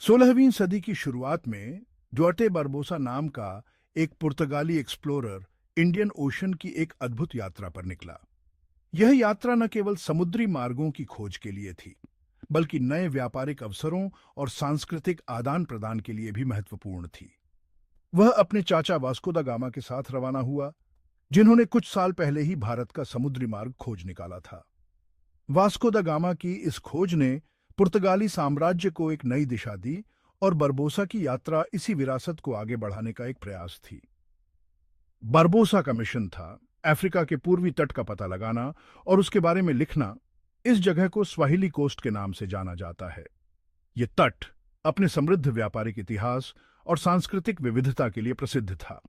16वीं सदी की शुरुआत में ड्यूarte बारबोसा नाम का एक पुर्तगाली एक्सप्लोरर इंडियन ओशन की एक अद्भुत यात्रा पर निकला। यह यात्रा न केवल समुद्री मार्गों की खोज के लिए थी, बल्कि नए व्यापारिक अवसरों और सांस्कृतिक आदान प्रदान के लिए भी महत्वपूर्ण थी। वह अपने चाचा वास्को दा गामा के साथ रवाना हुआ, जिन्होंने कुछ साल पहले ही भारत का समुद्री मार्ग खोज निकाला था। वास्को दा गामा की इस खोज ने पुर्तगाली साम्राज्य को एक नई दिशा दी और बरबोसा की यात्रा इसी विरासत को आगे बढ़ाने का एक प्रयास थी। बरबोसा का मिशन था अफ्रीका के पूर्वी तट का पता लगाना और उसके बारे में लिखना। इस जगह को स्वाहिली कोस्ट के नाम से जाना जाता है। ये तट अपने समृद्ध व्यापारिक इतिहास और सांस्कृतिक विविधता के लिए प्रसिद्ध था।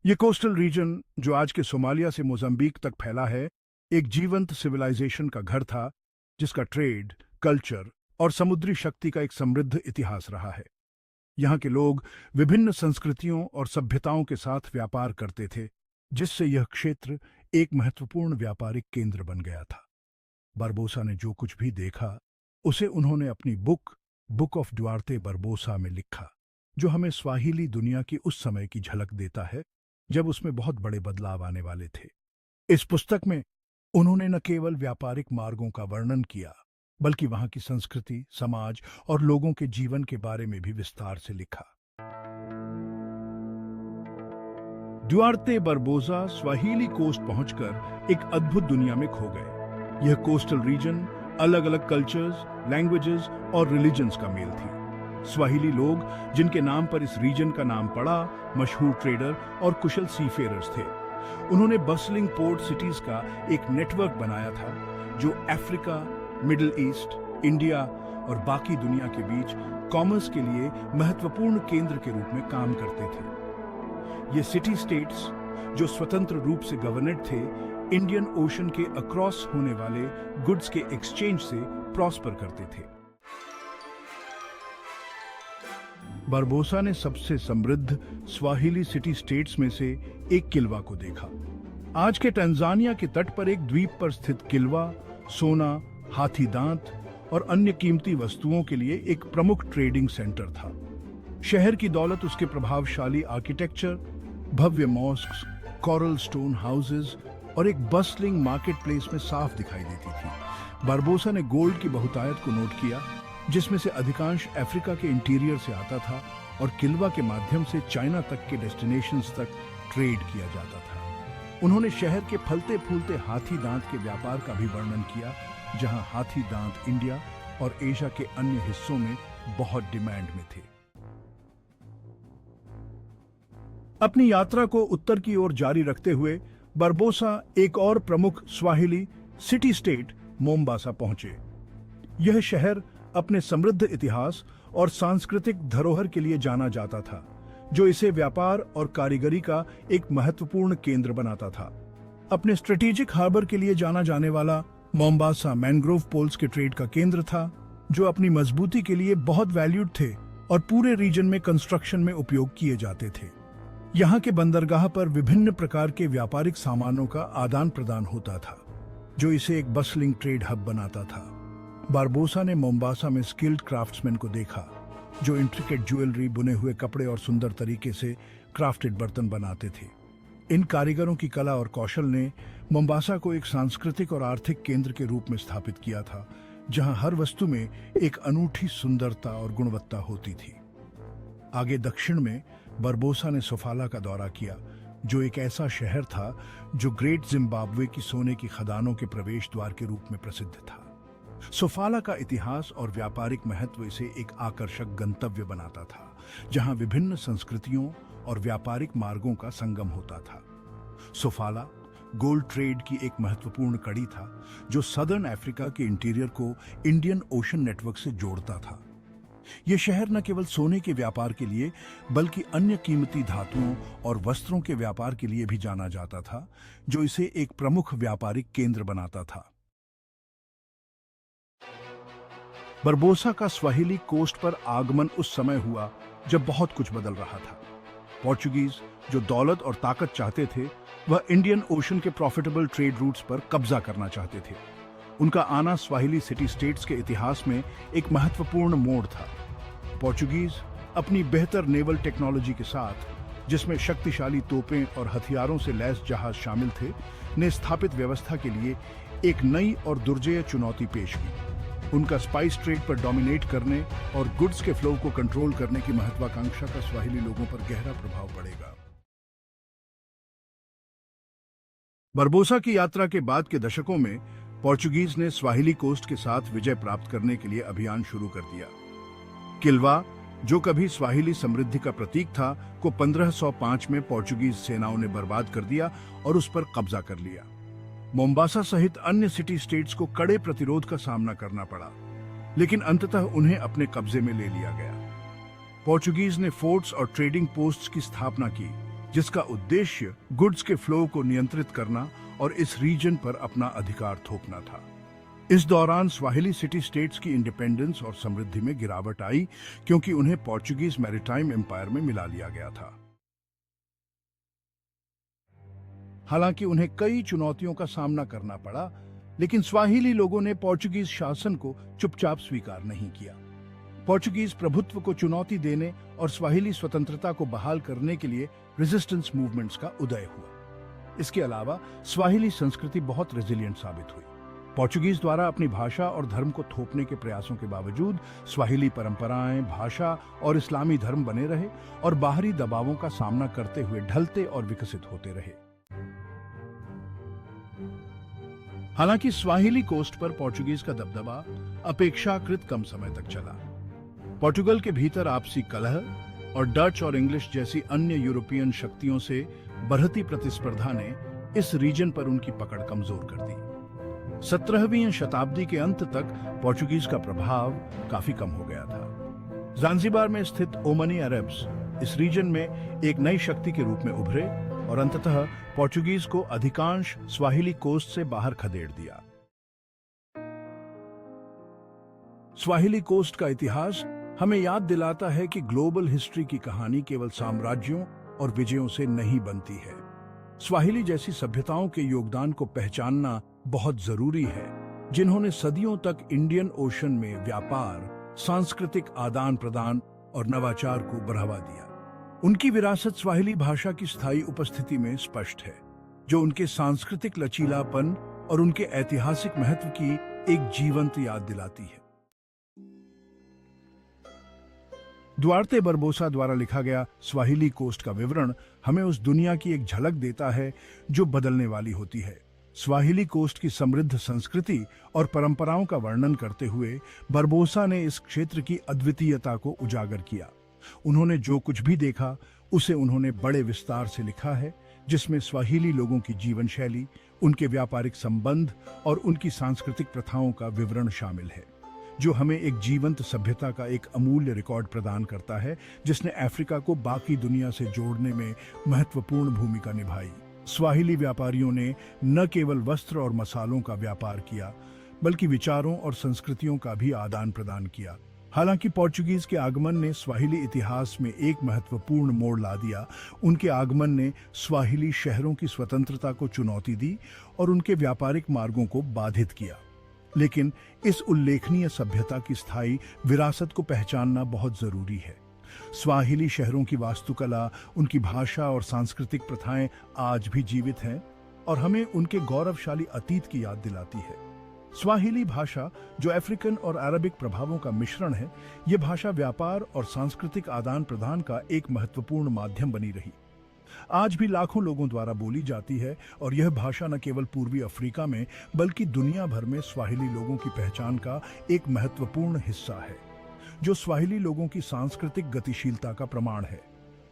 ये कोस्टल रीजन, जो आज के सोमालिया से मोजाम्बिक तक फैला है, एक जीवंत सिविलाइजेशन का घर था, जिसका ट्रेड, कल्चर और समुद्री शक्ति का एक समृद्ध इतिहास रहा है। यहाँ के लोग विभिन्न संस्कृतियों और सभ्यताओं के साथ व्यापार करते थे, जिससे यह क्षेत्र एक महत्वपूर्ण व्यापारिक केंद्र बन गया था। बारबोसा ने जो कुछ भी देखा, उसे उन्होंने अपनी बुक ऑफ ड्यूarte बारबोसा में लिखा, जो हमें स्वाहिली दुनिया की उस समय की झलक देता है जब उसमें बहुत बड़े बदलाव आने वाले थे। इस पुस्तक में उन्होंने न केवल व्यापारिक मार्गों का वर्णन किया, बल्कि वहां की संस्कृति, समाज और लोगों के जीवन के बारे में भी विस्तार से लिखा। ड्यूarte बारबोसा स्वाहिली कोस्ट पहुंचकर एक अद्भुत दुनिया में खो गए। यह कोस्टल रीजन अलग अलग कल्चर्स, लैंग्वेजेस और रिलीजन्स का मेल थी। स्वाहिली लोग, जिनके नाम पर इस रीजन का नाम पड़ा, मशहूर ट्रेडर और कुशल सीफेरर्स थे। उन्होंने बस्लिंग पोर्ट सिटीज का एक नेटवर्क बनाया था, जो अफ्रीका, मिडिल ईस्ट, इंडिया और बाकी दुनिया के बीच कॉमर्स के लिए महत्वपूर्ण केंद्र के रूप में काम करते थे। ये सिटी स्टेट्स, जो स्वतंत्र रूप से गवर्नेड थे, इंडियन ओशन के अक्रॉस होने वाले गुड्स के एक्सचेंज से प्रॉस्पर करते थे। बारबोसा ने सबसे समृद्ध स्वाहिली सिटी स्टेट्स में से एक किल्वा को देखा। आज के तंजानिया के तट पर एक द्वीप पर स्थित किल्वा सोना, हाथी दांत और अन्य कीमती वस्तुओं के लिए एक प्रमुख ट्रेडिंग सेंटर था। शहर की दौलत उसके प्रभावशाली आर्किटेक्चर, भव्य मॉस्क्स, कोरल स्टोन हाउसेस और एक बस्लिंग मार्केट प्लेस में साफ दिखाई देती थी। बारबोसा ने गोल्ड की बहुतायत को नोट किया, जिसमें से अधिकांश अफ्रीका के इंटीरियर से आता था और किल्वा के माध्यम से चाइना तक के डेस्टिनेशंस तक ट्रेड किया जाता था। उन्होंने शहर के फलते फूलते हाथी दांत के व्यापार का भी वर्णन किया, जहां हाथी दांत इंडिया और एशिया के अन्य हिस्सों में बहुत डिमांड में थे। अपनी यात्रा को उत्तर की ओर जारी रखते हुए बारबोसा एक और प्रमुख स्वाहिली सिटी स्टेट मोम्बासा पहुंचे। यह शहर अपने समृद्ध इतिहास और सांस्कृतिक धरोहर के लिए जाना जाता था, जो इसे व्यापार और कारीगरी का एक महत्वपूर्ण केंद्र बनाता था। अपने स्ट्रेटेजिक हार्बर के लिए जाना जाने वाला मोम्बासा मैंग्रोव पोल्स के ट्रेड का केंद्र था, जो अपनी मजबूती के लिए बहुत वैल्यूड थे और पूरे रीजन में कंस्ट्रक्शन में उपयोग किए जाते थे। यहाँ के बंदरगाह पर विभिन्न प्रकार के व्यापारिक सामानों का आदान प्रदान होता था, जो इसे एक बस्लिंग ट्रेड हब बनाता था। बारबोसा ने मोम्बासा में स्किल्ड क्राफ्ट्समैन को देखा, जो इंट्रिकेट ज्वेलरी, बुने हुए कपड़े और सुंदर तरीके से क्राफ्टेड बर्तन बनाते थे। इन कारीगरों की कला और कौशल ने मोम्बासा को एक सांस्कृतिक और आर्थिक केंद्र के रूप में स्थापित किया था, जहां हर वस्तु में एक अनूठी सुंदरता और गुणवत्ता होती थी। आगे दक्षिण में बारबोसा ने सोफाला का दौरा किया, जो एक ऐसा शहर था जो ग्रेट जिम्बाब्वे की सोने की खदानों के प्रवेश द्वार के रूप में प्रसिद्ध था। सोफाला का इतिहास और व्यापारिक महत्व इसे एक आकर्षक गंतव्य बनाता था, जहां विभिन्न संस्कृतियों और व्यापारिक मार्गों का संगम होता था। सोफाला गोल्ड ट्रेड की एक महत्वपूर्ण कड़ी था, जो सदर्न अफ्रीका के इंटीरियर को इंडियन ओशन नेटवर्क से जोड़ता था। यह शहर न केवल सोने के व्यापार के लिए, बल्कि अन्य कीमती धातुओं और वस्त्रों के व्यापार के लिए भी जाना जाता था, जो इसे एक प्रमुख व्यापारिक केंद्र बनाता था। बारबोसा का स्वाहिली कोस्ट पर आगमन उस समय हुआ जब बहुत कुछ बदल रहा था। पोर्चुगीज, जो दौलत और ताकत चाहते थे, वह इंडियन ओशन के प्रॉफिटेबल ट्रेड रूट्स पर कब्जा करना चाहते थे। उनका आना स्वाहिली सिटी स्टेट्स के इतिहास में एक महत्वपूर्ण मोड़ था। पोर्चुगीज अपनी बेहतर नेवल टेक्नोलॉजी के साथ, जिसमें शक्तिशाली तोपें और हथियारों से लैस जहाज शामिल थे, ने स्थापित व्यवस्था के लिए एक नई और दुर्जेय चुनौती पेश की। उनका स्पाइस ट्रेड पर डोमिनेट करने और गुड्स के फ्लो को कंट्रोल करने की महत्वाकांक्षा का स्वाहिली लोगों पर गहरा प्रभाव पड़ेगा। बरबोसा की यात्रा के बाद के दशकों में पोर्चुगीज ने स्वाहिली कोस्ट के साथ विजय प्राप्त करने के लिए अभियान शुरू कर दिया। किल्वा, जो कभी स्वाहिली समृद्धि का प्रतीक था, को 1505 में पोर्चुगीज सेनाओं ने बर्बाद कर दिया और उस पर कब्जा कर लिया। मोम्बासा सहित अन्य सिटी स्टेट्स को कड़े प्रतिरोध का सामना करना पड़ा, लेकिन अंततः उन्हें अपने कब्जे में ले लिया गया। पोर्चुगीज ने फोर्ट्स और ट्रेडिंग पोस्ट्स की स्थापना की, जिसका उद्देश्य गुड्स के फ्लो को नियंत्रित करना और इस रीजन पर अपना अधिकार थोपना था। इस दौरान स्वाहिली सिटी स्टेट्स की इंडिपेंडेंस और समृद्धि में गिरावट आई, क्योंकि उन्हें पोर्चुगीज मैरीटाइम एम्पायर में मिला लिया गया था। हालांकि उन्हें कई चुनौतियों का सामना करना पड़ा, लेकिन स्वाहिली लोगों ने पोर्चुगीज शासन को चुपचाप स्वीकार नहीं किया। पोर्चुगीज प्रभुत्व को चुनौती देने और स्वाहिली स्वतंत्रता को बहाल करने के लिए रेजिस्टेंस मूवमेंट्स का उदय हुआ। इसके अलावा स्वाहिली संस्कृति बहुत रेजिलिएंट साबित हुई। पोर्चुगीज द्वारा अपनी भाषा और धर्म को थोपने के प्रयासों के बावजूद स्वाहिली परंपराएं, भाषा और इस्लामी धर्म बने रहे और बाहरी दबावों का सामना करते हुए ढलते और विकसित होते रहे। हालांकि स्वाहिली कोस्ट पर पोर्चुगीज का दबदबा अपेक्षाकृत कम समय तक चला। पोर्चुगल के भीतर आपसी कलह और डच और इंग्लिश जैसी अन्य यूरोपियन शक्तियों से बढ़ती प्रतिस्पर्धा ने इस रीजन पर उनकी पकड़ कमजोर कर दी। 17वीं शताब्दी के अंत तक पोर्चुगीज का प्रभाव काफी कम हो गया था। ज़ांज़ीबार में स्थित ओमनी अरब्स इस रीजन में एक नई शक्ति के रूप में उभरे और अंततः पोर्चुगीज को अधिकांश स्वाहिली कोस्ट से बाहर खदेड़ दिया। स्वाहिली कोस्ट का इतिहास हमें याद दिलाता है कि ग्लोबल हिस्ट्री की कहानी केवल साम्राज्यों और विजयों से नहीं बनती है। स्वाहिली जैसी सभ्यताओं के योगदान को पहचानना बहुत जरूरी है, जिन्होंने सदियों तक इंडियन ओशन में व्यापार, सांस्कृतिक आदान प्रदान और नवाचार को बढ़ावा दिया। उनकी विरासत स्वाहिली भाषा की स्थायी उपस्थिति में स्पष्ट है, जो उनके सांस्कृतिक लचीलापन और उनके ऐतिहासिक महत्व की एक जीवंत याद दिलाती है। दुआर्ते बरबोसा द्वारा लिखा गया स्वाहिली कोस्ट का विवरण हमें उस दुनिया की एक झलक देता है जो बदलने वाली होती है। स्वाहिली कोस्ट की समृद्ध संस्कृति और परंपराओं का वर्णन करते हुए बरबोसा ने इस क्षेत्र की अद्वितीयता को उजागर किया। उन्होंने जो कुछ भी देखा उसे उन्होंने बड़े विस्तार से लिखा है, जिसमें स्वाहिली लोगों की जीवन शैली, उनके व्यापारिक संबंध और उनकी सांस्कृतिक प्रथाओं का विवरण शामिल है, जो हमें एक जीवंत सभ्यता का एक अमूल्य रिकॉर्ड प्रदान करता है, जिसने अफ्रीका को बाकी दुनिया से जोड़ने में महत्वपूर्ण भूमिका निभाई। स्वाहिली व्यापारियों ने न केवल वस्त्र और मसालों का व्यापार किया, बल्कि विचारों और संस्कृतियों का भी आदान प्रदान किया। हालांकि पोर्चुगीज के आगमन ने स्वाहिली इतिहास में एक महत्वपूर्ण मोड़ ला दिया। उनके आगमन ने स्वाहिली शहरों की स्वतंत्रता को चुनौती दी और उनके व्यापारिक मार्गों को बाधित किया। लेकिन इस उल्लेखनीय सभ्यता की स्थायी विरासत को पहचानना बहुत जरूरी है। स्वाहिली शहरों की वास्तुकला, उनकी भाषा और सांस्कृतिक प्रथाएं आज भी जीवित हैं और हमें उनके गौरवशाली अतीत की याद दिलाती है। स्वाहिली भाषा, जो अफ्रीकन और अरबिक प्रभावों का मिश्रण है, ये भाषा व्यापार और सांस्कृतिक आदान प्रदान का एक महत्वपूर्ण माध्यम बनी रही। आज भी लाखों लोगों द्वारा बोली जाती है और यह भाषा न केवल पूर्वी अफ्रीका में बल्कि दुनिया भर में स्वाहिली लोगों की पहचान का एक महत्वपूर्ण हिस्सा है, जो स्वाहिली लोगों की सांस्कृतिक गतिशीलता का प्रमाण है।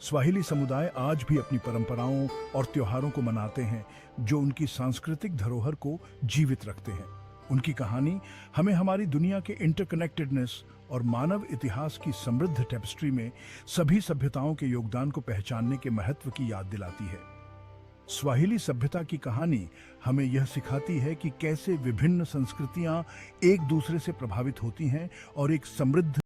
स्वाहिली समुदाय आज भी अपनी परंपराओं और त्योहारों को मनाते हैं, जो उनकी सांस्कृतिक धरोहर को जीवित रखते हैं। उनकी कहानी हमें हमारी दुनिया के इंटरकनेक्टेडनेस और मानव इतिहास की समृद्ध टेपेस्ट्री में सभी सभ्यताओं के योगदान को पहचानने के महत्व की याद दिलाती है। स्वाहिली सभ्यता की कहानी हमें यह सिखाती है कि कैसे विभिन्न संस्कृतियां एक दूसरे से प्रभावित होती हैं और एक समृद्ध